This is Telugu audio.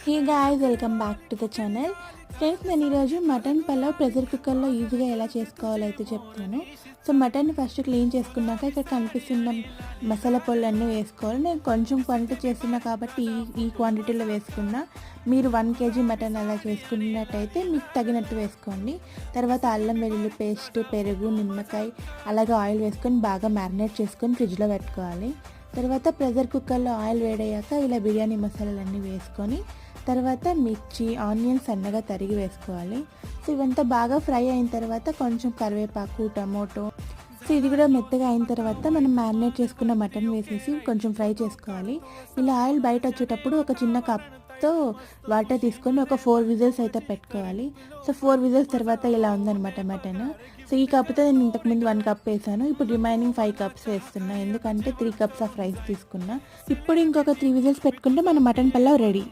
Hey guys, welcome back to the channel. Friends, నేను ఈరోజు మటన్ పలావ్ ప్రెషర్ కుక్కర్లో ఈజీగా ఎలా చేసుకోవాలో అయితే చెప్తాను. సో మటన్ ఫస్ట్ క్లీన్ చేసుకున్నాక ఇక్కడ కనిపిస్తున్న మసాలా పొళ్ళన్నీ వేసుకోవాలి. నేను కొంచెం క్వాంటిటీ చేస్తున్నా కాబట్టి ఈ క్వాంటిటీలో వేసుకున్నా. మీరు 1 kg మటన్ అలా చేసుకున్నట్టయితే మీకు తగినట్టు వేసుకోండి. తర్వాత అల్లం వెల్లుల్లి పేస్ట్, పెరుగు, నిమ్మకాయ, అలాగే ఆయిల్ వేసుకొని బాగా మ్యారినేట్ చేసుకొని ఫ్రిడ్జ్లో పెట్టుకోవాలి. తర్వాత ప్రెషర్ కుక్కర్లో ఆయిల్ వేడయ్యాక ఇలా బిర్యానీ మసాలాలన్నీ వేసుకొని తర్వాత మిర్చి, ఆనియన్స్ సన్నగా తరిగి వేసుకోవాలి. సో ఇవంతా బాగా ఫ్రై అయిన తర్వాత కొంచెం కరివేపాకు, టమోటో, సో ఇది కూడా మెత్తగా అయిన తర్వాత మనం మ్యారినేట్ చేసుకున్న మటన్ వేసేసి కొంచెం ఫ్రై చేసుకోవాలి. ఇలా ఆయిల్ బయట వచ్చేటప్పుడు ఒక చిన్న కప్తో వాటర్ తీసుకొని ఒక 4 విజిల్స్ అయితే పెట్టుకోవాలి. సో 4 విజిల్స్ తర్వాత ఇలా ఉందన్నమాట మటన్. సో ఈ కప్తో నేను ఇంతకుముందు 1 కప్ వేసాను. ఇప్పుడు రిమైనింగ్ 5 కప్స్ వేస్తున్నా, ఎందుకంటే 3 కప్స్ ఆఫ్ రైస్ తీసుకున్నా. ఇప్పుడు ఇంకొక 3 విజిల్స్ పెట్టుకుంటే మన మటన్ పలావ్ రెడీ.